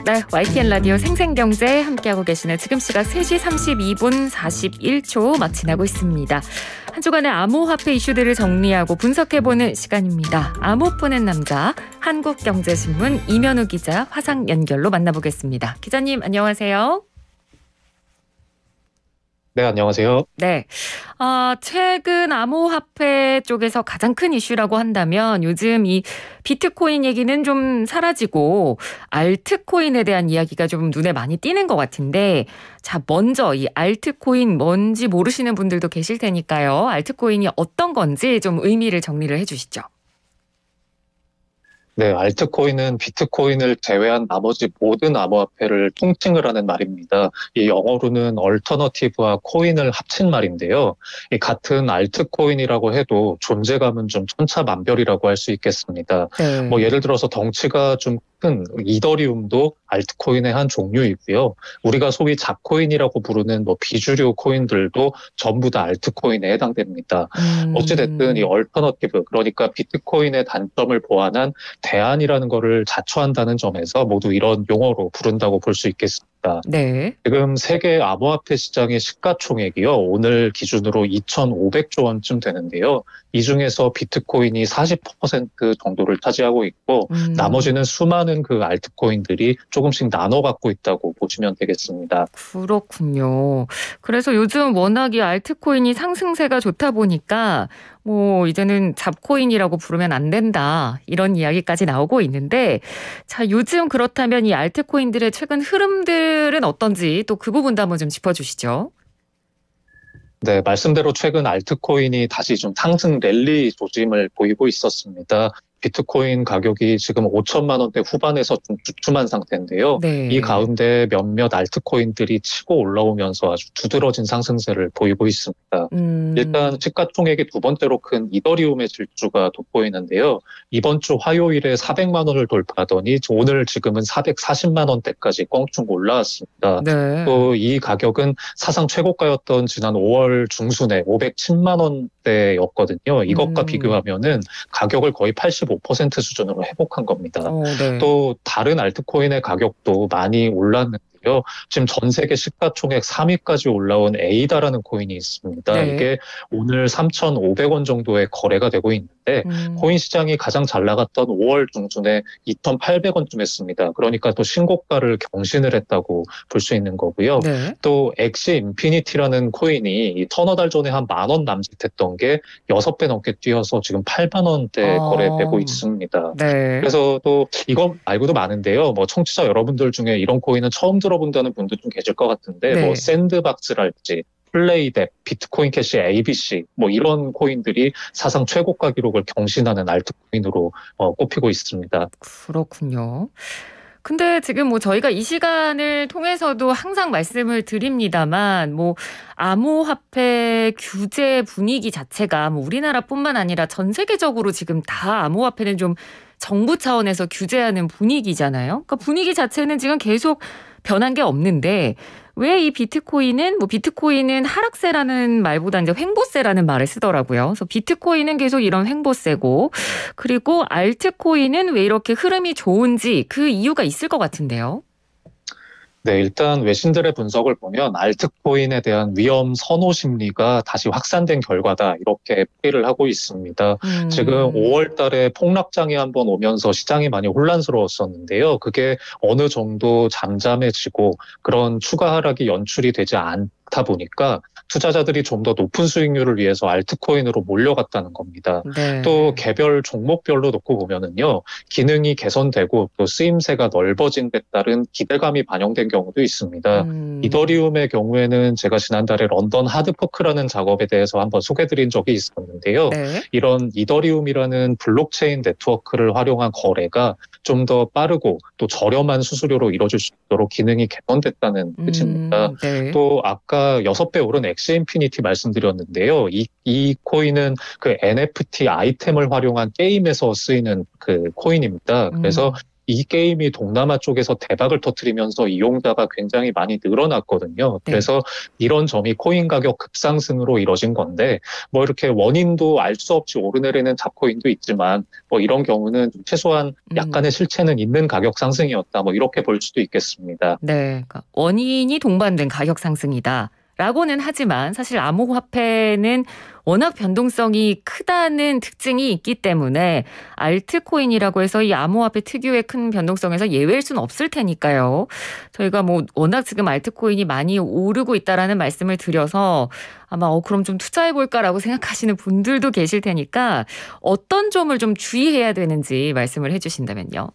네, YTN 라디오 생생경제 함께하고 계시는 지금 시각 3시 32분 41초 막 지나고 있습니다. 한 주간의 암호화폐 이슈들을 정리하고 분석해보는 시간입니다. 암호 푸는 남자, 한국경제신문 이면우 기자 화상 연결로 만나보겠습니다. 기자님 안녕하세요. 네, 안녕하세요. 네, 최근 암호화폐 쪽에서 가장 큰 이슈라고 한다면 요즘 이 비트코인 얘기는 좀 사라지고 알트코인에 대한 이야기가 좀 눈에 많이 띄는 것 같은데, 자, 먼저 이 알트코인 뭔지 모르시는 분들도 계실 테니까요. 알트코인이 어떤 건지 좀 의미를 정리를 해주시죠. 네, 알트코인은 비트코인을 제외한 나머지 모든 암호화폐를 통칭을 하는 말입니다. 이 영어로는 얼터너티브와 코인을 합친 말인데요. 이 같은 알트코인이라고 해도 존재감은 좀 천차만별이라고 할 수 있겠습니다. 네. 예를 들어서 덩치가 좀 큰 이더리움도 알트코인의 한 종류이고요. 우리가 소위 잡코인이라고 부르는 비주류 코인들도 전부 다 알트코인에 해당됩니다. 어찌됐든 이 얼터너티브, 그러니까 비트코인의 단점을 보완한 대안이라는 거를 자처한다는 점에서 모두 이런 용어로 부른다고 볼 수 있겠습니다. 네. 지금 세계 암호화폐 시장의 시가총액이요, 오늘 기준으로 2,500조 원쯤 되는데요. 이 중에서 비트코인이 40% 정도를 차지하고 있고, 나머지는 수많은 그 알트코인들이 조금씩 나눠 갖고 있다고 보시면 되겠습니다. 그렇군요. 그래서 요즘 워낙 이 알트코인이 상승세가 좋다 보니까 이제는 잡코인이라고 부르면 안 된다, 이런 이야기까지 나오고 있는데, 자, 요즘 그렇다면 이 알트코인들의 최근 흐름들은 어떤지 또 그 부분도 한번 좀 짚어주시죠. 네, 말씀대로 최근 알트코인이 다시 좀 상승 랠리 조짐을 보이고 있었습니다. 비트코인 가격이 지금 5천만 원대 후반에서 좀 주춤한 상태인데요. 네. 이 가운데 몇몇 알트코인들이 치고 올라오면서 아주 두드러진 상승세를 보이고 있습니다. 일단 시가총액이 두 번째로 큰 이더리움의 질주가 돋보이는데요. 이번 주 화요일에 400만 원을 돌파하더니 오늘 지금은 440만 원대까지 껑충 올라왔습니다. 네. 또 이 가격은 사상 최고가였던 지난 5월 중순에 510만 원대였거든요. 이것과 비교하면은 가격을 거의 85% 수준으로 회복한 겁니다. 네. 또 다른 알트코인의 가격도 많이 올랐는데요. 지금 전 세계 시가총액 3위까지 올라온 에이다라는 코인이 있습니다. 네. 이게 오늘 3,500원 정도의 거래가 되고 있는데, 코인 시장이 가장 잘 나갔던 5월 중순에 2,800원쯤 했습니다. 그러니까 또 신고가를 경신을 했다고 볼 수 있는 거고요. 네. 또 엑시 인피니티라는 코인이 터너 달 전에 한 10,000원 남짓했던 게 6배 넘게 뛰어서 지금 8만 원대 거래되고 있습니다. 네. 그래서 또 이거 말고도 많은데요. 청취자 여러분들 중에 이런 코인은 처음 들어본다는 분도 좀 계실 것 같은데, 네. 샌드박스랄지 플레이덱, 비트코인 캐시 ABC 이런 코인들이 사상 최고가 기록을 경신하는 알트코인으로 꼽히고 있습니다. 그렇군요. 근데 지금 저희가 이 시간을 통해서도 항상 말씀을 드립니다만, 암호화폐 규제 분위기 자체가 우리나라뿐만 아니라 전 세계적으로 지금 다 암호화폐는 좀 정부 차원에서 규제하는 분위기잖아요. 그러니까 분위기 자체는 지금 계속 변한 게 없는데, 왜 이 비트코인은 하락세라는 말보다 이제 횡보세라는 말을 쓰더라고요. 그래서 비트코인은 계속 이런 횡보세고, 그리고 알트코인은 왜 이렇게 흐름이 좋은지 그 이유가 있을 것 같은데요. 네, 일단 외신들의 분석을 보면 알트코인에 대한 위험 선호 심리가 다시 확산된 결과다, 이렇게 풀이를 하고 있습니다. 지금 5월 달에 폭락장이 한번 오면서 시장이 많이 혼란스러웠었는데요. 그게 어느 정도 잠잠해지고 그런 추가 하락이 연출이 되지 않다 보니까 투자자들이 좀 더 높은 수익률을 위해서 알트코인으로 몰려갔다는 겁니다. 네. 또 개별 종목별로 놓고 보면은요, 기능이 개선되고 또 쓰임새가 넓어진 데 따른 기대감이 반영된 경우도 있습니다. 이더리움의 경우에는 제가 지난달에 런던 하드포크라는 작업에 대해서 한번 소개드린 적이 있었는데요. 네. 이런 이더리움이라는 블록체인 네트워크를 활용한 거래가 좀 더 빠르고 또 저렴한 수수료로 이루어질 수 있도록 기능이 개선됐다는 뜻입니다. 네. 또 아까 6배 오른 엑시 인피니티 말씀드렸는데요. 이 코인은 그 NFT 아이템을 활용한 게임에서 쓰이는 그 코인입니다. 그래서 이 게임이 동남아 쪽에서 대박을 터뜨리면서 이용자가 굉장히 많이 늘어났거든요. 네. 그래서 이런 점이 코인 가격 급상승으로 이뤄진 건데 뭐 이렇게 원인도 알 수 없이 오르내리는 잡코인도 있지만 뭐 이런 경우는 최소한 약간의 실체는 있는 가격 상승이었다. 뭐 이렇게 볼 수도 있겠습니다. 네. 그러니까 원인이 동반된 가격 상승이다. 라고는 하지만 사실 암호화폐는 워낙 변동성이 크다는 특징이 있기 때문에 알트코인이라고 해서 이 암호화폐 특유의 큰 변동성에서 예외일 수는 없을 테니까요. 저희가 뭐 워낙 지금 알트코인이 많이 오르고 있다라는 말씀을 드려서 아마 그럼 좀 투자해볼까라고 생각하시는 분들도 계실 테니까 어떤 점을 좀 주의해야 되는지 말씀을 해주신다면요.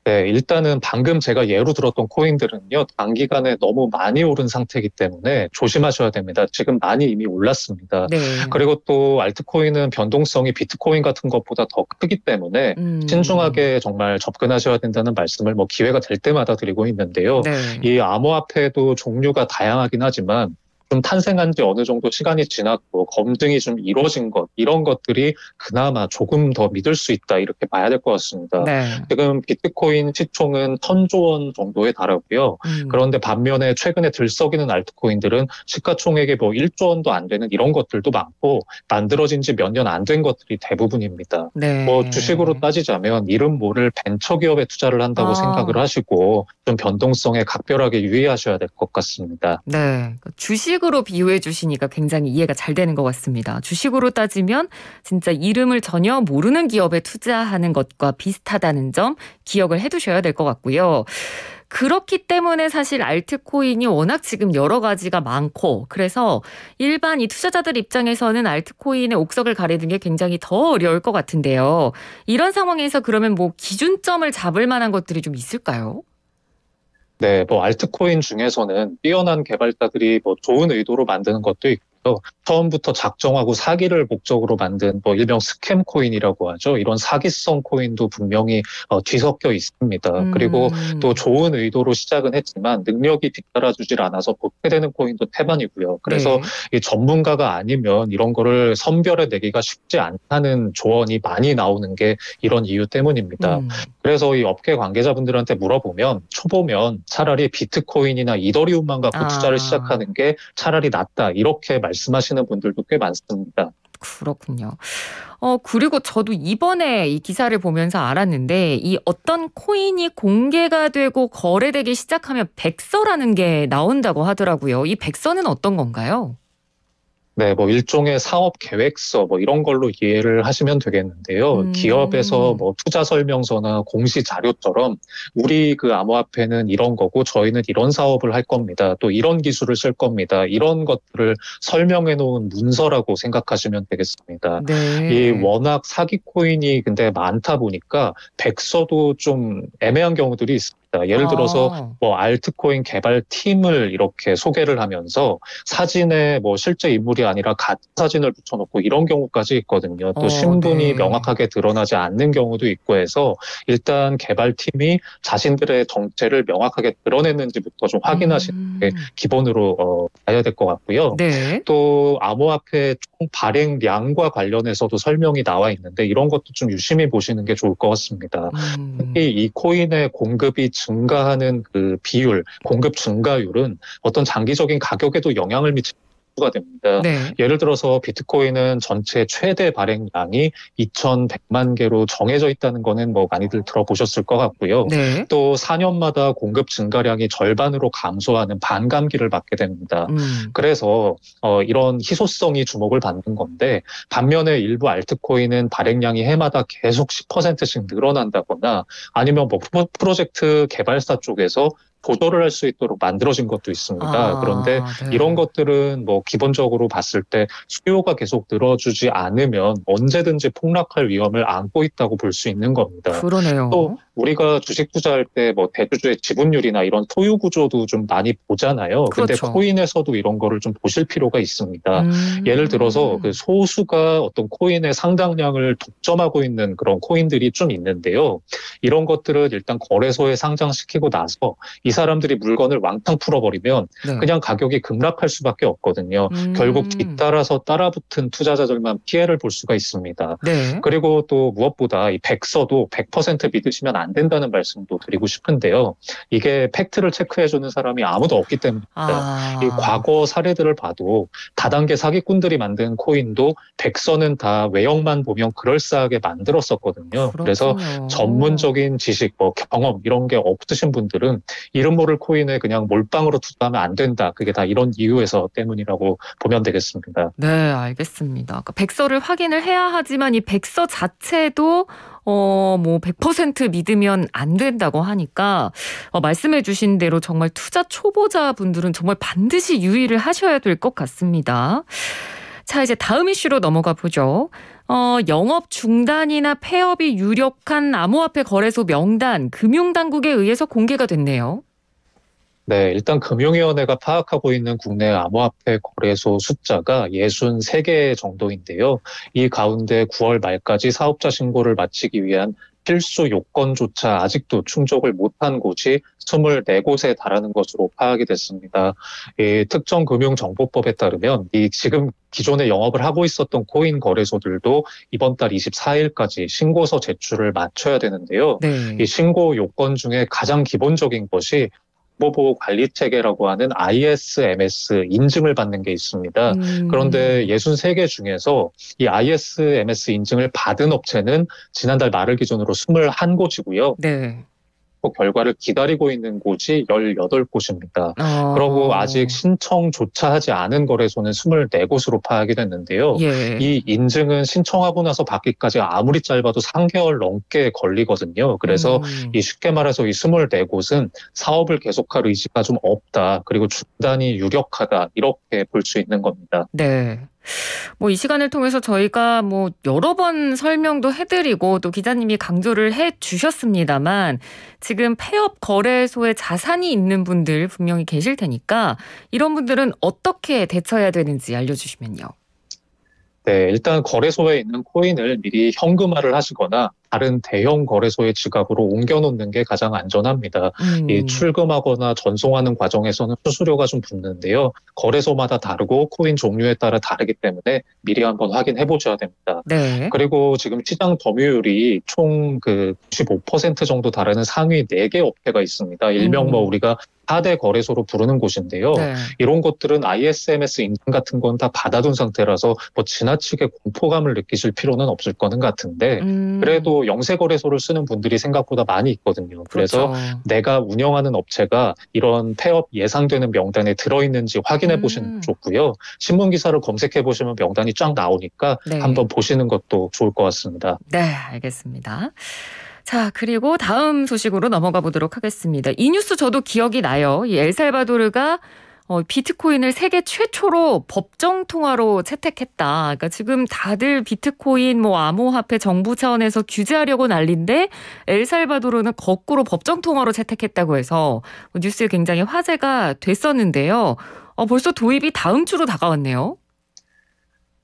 네, 일단은 방금 제가 예로 들었던 코인들은요, 단기간에 너무 많이 오른 상태이기 때문에 조심하셔야 됩니다. 지금 많이 이미 올랐습니다. 네. 그리고 또 알트코인은 변동성이 비트코인 같은 것보다 더 크기 때문에 신중하게 정말 접근하셔야 된다는 말씀을 뭐 기회가 될 때마다 드리고 있는데요. 네. 이 암호화폐도 종류가 다양하긴 하지만 좀 탄생한 지 어느 정도 시간이 지났고 검증이 좀 이루어진 것, 이런 것들이 그나마 조금 더 믿을 수 있다 이렇게 봐야 될 것 같습니다. 네. 지금 비트코인 시총은 1,000조 원 정도에 달하고요. 그런데 반면에 최근에 들썩이는 알트코인들은 시가총액이 뭐 1조 원도 안 되는 이런 것들도 많고 만들어진 지 몇 년 안 된 것들이 대부분입니다. 네. 뭐 주식으로 따지자면 이름 모를 벤처기업에 투자를 한다고 생각을 하시고 좀 변동성에 각별하게 유의하셔야 될 것 같습니다. 네. 주식으로 비유해 주시니까 굉장히 이해가 잘 되는 것 같습니다. 주식으로 따지면 진짜 이름을 전혀 모르는 기업에 투자하는 것과 비슷하다는 점 기억을 해 두셔야 될 것 같고요. 그렇기 때문에 사실 알트코인이 워낙 지금 여러 가지가 많고 그래서 일반 이 투자자들 입장에서는 알트코인의 옥석을 가리는 게 굉장히 더 어려울 것 같은데요. 이런 상황에서 그러면 뭐 기준점을 잡을 만한 것들이 좀 있을까요? 네, 뭐 알트코인 중에서는 뛰어난 개발자들이 뭐 좋은 의도로 만드는 것도 있고요. 처음부터 작정하고 사기를 목적으로 만든 뭐 일명 스캠 코인이라고 하죠. 이런 사기성 코인도 분명히 뒤섞여 있습니다. 그리고 또 좋은 의도로 시작은 했지만 능력이 뒤따라주질 않아서 도태되는 코인도 태반이고요. 그래서 네. 이 전문가가 아니면 이런 거를 선별해 내기가 쉽지 않다는 조언이 많이 나오는 게 이런 이유 때문입니다. 그래서 이 업계 관계자분들한테 물어보면 초보면 차라리 비트코인이나 이더리움만 갖고 투자를 시작하는 게 차라리 낫다. 이렇게 말씀하시는 분들도 꽤 많습니다. 그렇군요. 그리고 저도 이번에 이 기사를 보면서 알았는데 이 어떤 코인이 공개가 되고 거래되기 시작하면 백서라는 게 나온다고 하더라고요. 이 백서는 어떤 건가요? 네, 뭐 일종의 사업 계획서 뭐 이런 걸로 이해를 하시면 되겠는데요. 기업에서 뭐 투자 설명서나 공시 자료처럼 우리 그 암호화폐는 이런 거고 저희는 이런 사업을 할 겁니다. 또 이런 기술을 쓸 겁니다. 이런 것들을 설명해 놓은 문서라고 생각하시면 되겠습니다. 네. 이 워낙 사기 코인이 근데 많다 보니까 백서도 좀 애매한 경우들이 있습니다. 예를 들어서 뭐 알트코인 개발팀을 이렇게 소개를 하면서 사진에 뭐 실제 인물이 아니라 가짜 사진을 붙여놓고 이런 경우까지 있거든요. 또 신분이 네. 명확하게 드러나지 않는 경우도 있고 해서 일단 개발팀이 자신들의 정체를 명확하게 드러냈는지부터 좀 확인하시는 게 기본으로 봐야 될 것 같고요. 네. 또 암호화폐 총 발행량과 관련해서도 설명이 나와 있는데 이런 것도 좀 유심히 보시는 게 좋을 것 같습니다. 특히 이 코인의 공급이 증가하는 그 비율, 공급 증가율은 어떤 장기적인 가격에도 영향을 미치는 수가 됩니다. 네. 예를 들어서 비트코인은 전체 최대 발행량이 2,100만 개로 정해져 있다는 거는 뭐 많이들 들어보셨을 것 같고요. 네. 또 4년마다 공급 증가량이 절반으로 감소하는 반감기를 맞게 됩니다. 그래서 이런 희소성이 주목을 받는 건데 반면에 일부 알트코인은 발행량이 해마다 계속 10%씩 늘어난다거나 아니면 뭐 프로젝트 개발사 쪽에서 보조를 할 수 있도록 만들어진 것도 있습니다. 그런데 네. 이런 것들은 뭐 기본적으로 봤을 때 수요가 계속 늘어주지 않으면 언제든지 폭락할 위험을 안고 있다고 볼 수 있는 겁니다. 그러네요. 또 우리가 주식 투자할 때 뭐 대주주의 지분율이나 이런 소유 구조도 좀 많이 보잖아요. 근데 그렇죠. 코인에서도 이런 거를 좀 보실 필요가 있습니다. 예를 들어서 그 소수가 어떤 코인의 상당량을 독점하고 있는 그런 코인들이 좀 있는데요. 이런 것들은 일단 거래소에 상장시키고 나서 이 사람들이 물건을 왕창 풀어버리면 네. 그냥 가격이 급락할 수밖에 없거든요. 결국 뒤따라서 따라붙은 투자자들만 피해를 볼 수가 있습니다. 네. 그리고 또 무엇보다 이 백서도 100% 믿으시면 안 된다는 말씀도 드리고 싶은데요. 이게 팩트를 체크해주는 사람이 아무도 없기 때문입니다. 이 과거 사례들을 봐도 다단계 사기꾼들이 만든 코인도 백서는 다 외형만 보면 그럴싸하게 만들었었거든요. 그래서 그렇군요. 전문적인 지식, 경험 이런 게 없으신 분들은 이름 모를 코인에 그냥 몰빵으로 투자하면 안 된다. 그게 다 이런 이유에서 때문이라고 보면 되겠습니다. 네, 알겠습니다. 그러니까 백서를 확인을 해야 하지만 이 백서 자체도 뭐 100% 믿으면 안 된다고 하니까 말씀해 주신 대로 정말 투자 초보자분들은 정말 반드시 유의를 하셔야 될 것 같습니다. 자, 이제 다음 이슈로 넘어가 보죠. 영업 중단이나 폐업이 유력한 암호화폐 거래소 명단 금융당국에 의해서 공개가 됐네요. 네, 일단 금융위원회가 파악하고 있는 국내 암호화폐 거래소 숫자가 63개 정도인데요. 이 가운데 9월 말까지 사업자 신고를 마치기 위한 필수 요건조차 아직도 충족을 못한 곳이 24곳에 달하는 것으로 파악이 됐습니다. 이 특정금융정보법에 따르면 이 지금 기존에 영업을 하고 있었던 코인 거래소들도 이번 달 24일까지 신고서 제출을 마쳐야 되는데요. 네. 이 신고 요건 중에 가장 기본적인 것이 정보보호 관리 체계라고 하는 ISMS 인증을 받는 게 있습니다. 그런데 63개 중에서 이 ISMS 인증을 받은 업체는 지난달 말을 기준으로 21곳이고요. 네. 결과를 기다리고 있는 곳이 18곳입니다. 그리고 아직 신청조차 하지 않은 거래소는 24곳으로 파악이 됐는데요. 예. 이 인증은 신청하고 나서 받기까지 아무리 짧아도 3개월 넘게 걸리거든요. 그래서 이 쉽게 말해서 이 24곳은 사업을 계속할 의지가 좀 없다. 그리고 중단이 유력하다. 이렇게 볼 수 있는 겁니다. 네. 뭐 이 시간을 통해서 저희가 뭐 여러 번 설명도 해드리고 또 기자님이 강조를 해주셨습니다만 지금 폐업 거래소에 자산이 있는 분들 분명히 계실 테니까 이런 분들은 어떻게 대처해야 되는지 알려주시면요. 네, 일단 거래소에 있는 코인을 미리 현금화를 하시거나 다른 대형 거래소의 지갑으로 옮겨놓는 게 가장 안전합니다. 이 출금하거나 전송하는 과정에서는 수수료가 좀 붙는데요. 거래소마다 다르고 코인 종류에 따라 다르기 때문에 미리 한번 확인해 보셔야 됩니다. 네. 그리고 지금 시장 점유율이 총 95% 정도 다르는 상위 4개 업체가 있습니다. 일명 우리가 4대 거래소로 부르는 곳인데요. 네. 이런 것들은 ISMS 인증 같은 건 다 받아둔 상태라서 뭐 지나치게 공포감을 느끼실 필요는 없을 거는 같은데 그래도 영세 거래소를 쓰는 분들이 생각보다 많이 있거든요. 그래서 그렇죠. 내가 운영하는 업체가 이런 폐업 예상되는 명단에 들어있는지 확인해 보시는 게 좋고요. 신문 기사를 검색해 보시면 명단이 쫙 나오니까 네. 한번 보시는 것도 좋을 것 같습니다. 네, 알겠습니다. 자, 그리고 다음 소식으로 넘어가 보도록 하겠습니다. 이 뉴스 저도 기억이 나요. 이 엘살바도르가 비트코인을 세계 최초로 법정 통화로 채택했다. 그러니까 지금 다들 비트코인, 뭐 암호화폐 정부 차원에서 규제하려고 난리인데 엘살바도르는 거꾸로 법정 통화로 채택했다고 해서 뉴스에 굉장히 화제가 됐었는데요. 벌써 도입이 다음 주로 다가왔네요.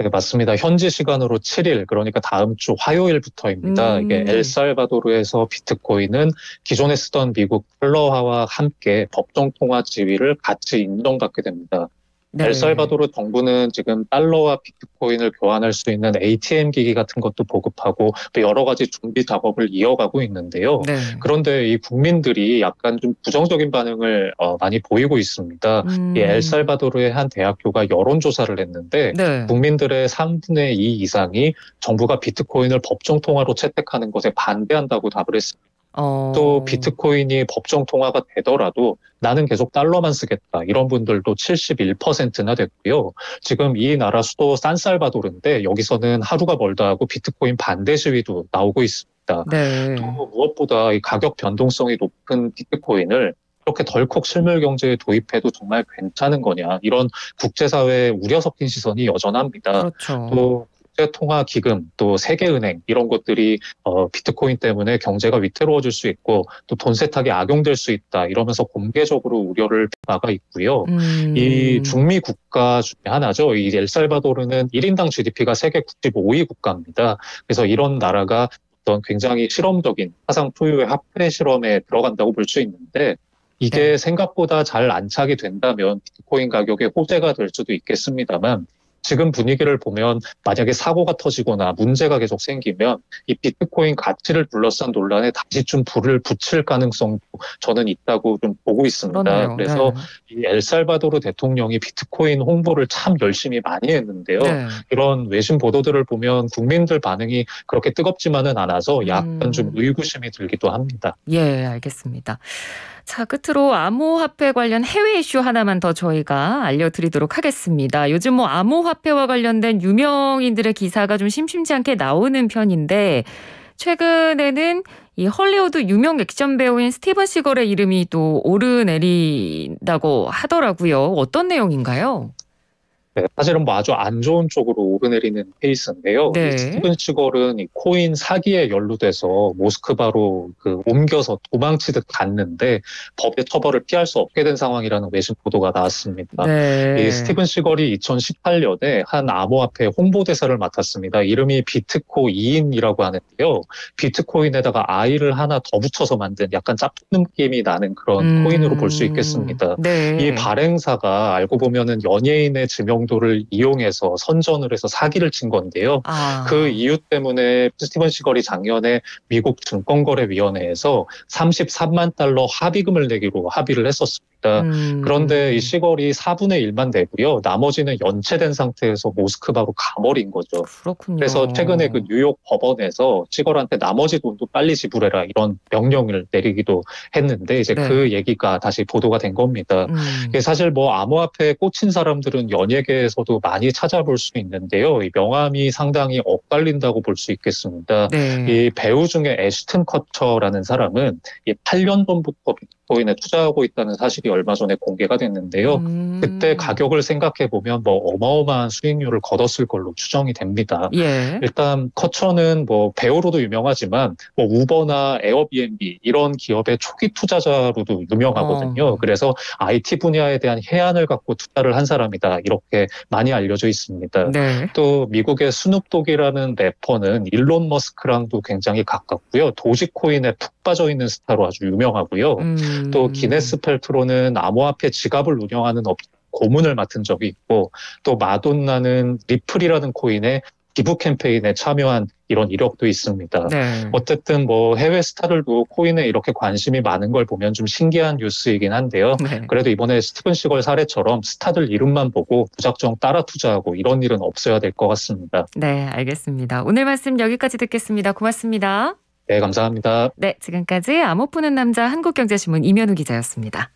네, 맞습니다. 현지 시간으로 7일, 그러니까 다음 주 화요일부터입니다. 이게 엘살바도르에서 비트코인은 기존에 쓰던 미국 달러화와 함께 법정 통화 지위를 같이 인정받게 됩니다. 네. 엘살바도르 정부는 지금 달러와 비트코인을 교환할 수 있는 ATM 기기 같은 것도 보급하고 또 여러 가지 준비 작업을 이어가고 있는데요. 네. 그런데 이 국민들이 약간 좀 부정적인 반응을 많이 보이고 있습니다. 이 엘살바도르의 한 대학교가 여론조사를 했는데 네. 국민들의 3분의 2 이상이 정부가 비트코인을 법정 통화로 채택하는 것에 반대한다고 답을 했습니다. 또 비트코인이 법정 통화가 되더라도 나는 계속 달러만 쓰겠다. 이런 분들도 71%나 됐고요. 지금 이 나라 수도 산살바도르인데 여기서는 하루가 멀다 하고 비트코인 반대 시위도 나오고 있습니다. 네. 또 무엇보다 이 가격 변동성이 높은 비트코인을 이렇게 덜컥 실물 경제에 도입해도 정말 괜찮은 거냐. 이런 국제사회의 우려 섞인 시선이 여전합니다. 그렇죠. 또 국제통화기금, 또 세계은행 이런 것들이 비트코인 때문에 경제가 위태로워질 수 있고 또 돈 세탁에 악용될 수 있다 이러면서 공개적으로 우려를 나가 있고요. 이 중미 국가 중에 하나죠. 이 엘살바도르는 1인당 GDP가 세계 95위 국가입니다. 그래서 이런 나라가 어떤 굉장히 실험적인 화상 초유의 화폐 실험에 들어간다고 볼 수 있는데 이게 네. 생각보다 잘 안착이 된다면 비트코인 가격의 호재가 될 수도 있겠습니다만 지금 분위기를 보면 만약에 사고가 터지거나 문제가 계속 생기면 이 비트코인 가치를 둘러싼 논란에 다시 좀 불을 붙일 가능성도 저는 있다고 좀 보고 있습니다. 그렇네요. 그래서 네. 이 엘살바도르 대통령이 비트코인 홍보를 참 열심히 많이 했는데요. 네. 이런 외신 보도들을 보면 국민들 반응이 그렇게 뜨겁지만은 않아서 약간 좀 의구심이 들기도 합니다. 예, 알겠습니다. 자, 끝으로 암호화폐 관련 해외 이슈 하나만 더 저희가 알려드리도록 하겠습니다. 요즘 뭐 암호화폐와 관련된 유명인들의 기사가 좀 심심치 않게 나오는 편인데 최근에는 이 헐리우드 유명 액션 배우인 스티븐 시걸의 이름이 또 오르내린다고 하더라고요. 어떤 내용인가요? 네, 사실은 뭐 아주 안 좋은 쪽으로 오르내리는 케이스인데요. 이 네. 스티븐 시걸은 이 코인 사기에 연루돼서 모스크바로 옮겨서 도망치듯 갔는데 법의 처벌을 피할 수 없게 된 상황이라는 외신 보도가 나왔습니다. 이 네. 스티븐 시걸이 2018년에 한 암호화폐 홍보대사를 맡았습니다. 이름이 비트코인이라고 하는데요. 비트코인에다가 I를 하나 더 붙여서 만든 약간 짭 느낌이 나는 그런 코인으로 볼 수 있겠습니다. 이 네. 발행사가 알고 보면은 연예인의 지명도를 이용해서 선전을 해서 사기를 친 건데요. 그 아. 이유 때문에 스티븐 시걸이 작년에 미국 증권거래위원회에서 33만 달러 합의금을 내기로 합의를 했었습니다. 그런데 이 시걸이 4분의 1만 내고요. 나머지는 연체된 상태에서 모스크바로 가버린 거죠. 그렇군요. 그래서 최근에 그 뉴욕 법원에서 시걸한테 나머지 돈도 빨리 지불해라 이런 명령을 내리기도 했는데 이제 네. 그 얘기가 다시 보도가 된 겁니다. 이게 사실 뭐 암호화폐에 꽂힌 사람들은 연예계에서도 많이 찾아볼 수 있는데요. 이 명함이 상당히 엇갈린다고 볼 수 있겠습니다. 네. 이 배우 중에 애시튼 커처라는 사람은 이 8년 전부터 비트코인에 투자하고 있다는 사실이 얼마 전에 공개가 됐는데요. 그때 가격을 생각해 보면 뭐 어마어마한 수익률을 거뒀을 걸로 추정이 됩니다. 예. 일단 커처는 뭐 배우로도 유명하지만 뭐 우버나 에어비앤비 이런 기업의 초기 투자자로도 유명하거든요. 그래서 IT 분야에 대한 해안을 갖고 투자를 한 사람이다. 이렇게 많이 알려져 있습니다. 네. 또 미국의 스눕독이라는 래퍼는 일론 머스크랑도 굉장히 가깝고요. 도지코인에 푹 빠져 있는 스타로 아주 유명하고요. 또 기네스 펠트로는 암호화폐 지갑을 운영하는 고문을 맡은 적이 있고 또 마돈나는 리플이라는 코인의 기부 캠페인에 참여한 이런 이력도 있습니다. 네. 어쨌든 뭐 해외 스타들도 코인에 이렇게 관심이 많은 걸 보면 좀 신기한 뉴스이긴 한데요. 네. 그래도 이번에 스티븐 시걸 사례처럼 스타들 이름만 보고 무작정 따라 투자하고 이런 일은 없어야 될 것 같습니다. 네, 알겠습니다. 오늘 말씀 여기까지 듣겠습니다. 고맙습니다. 네, 감사합니다. 네, 지금까지 암호 푸는 남자 한국경제신문 임현우 기자였습니다.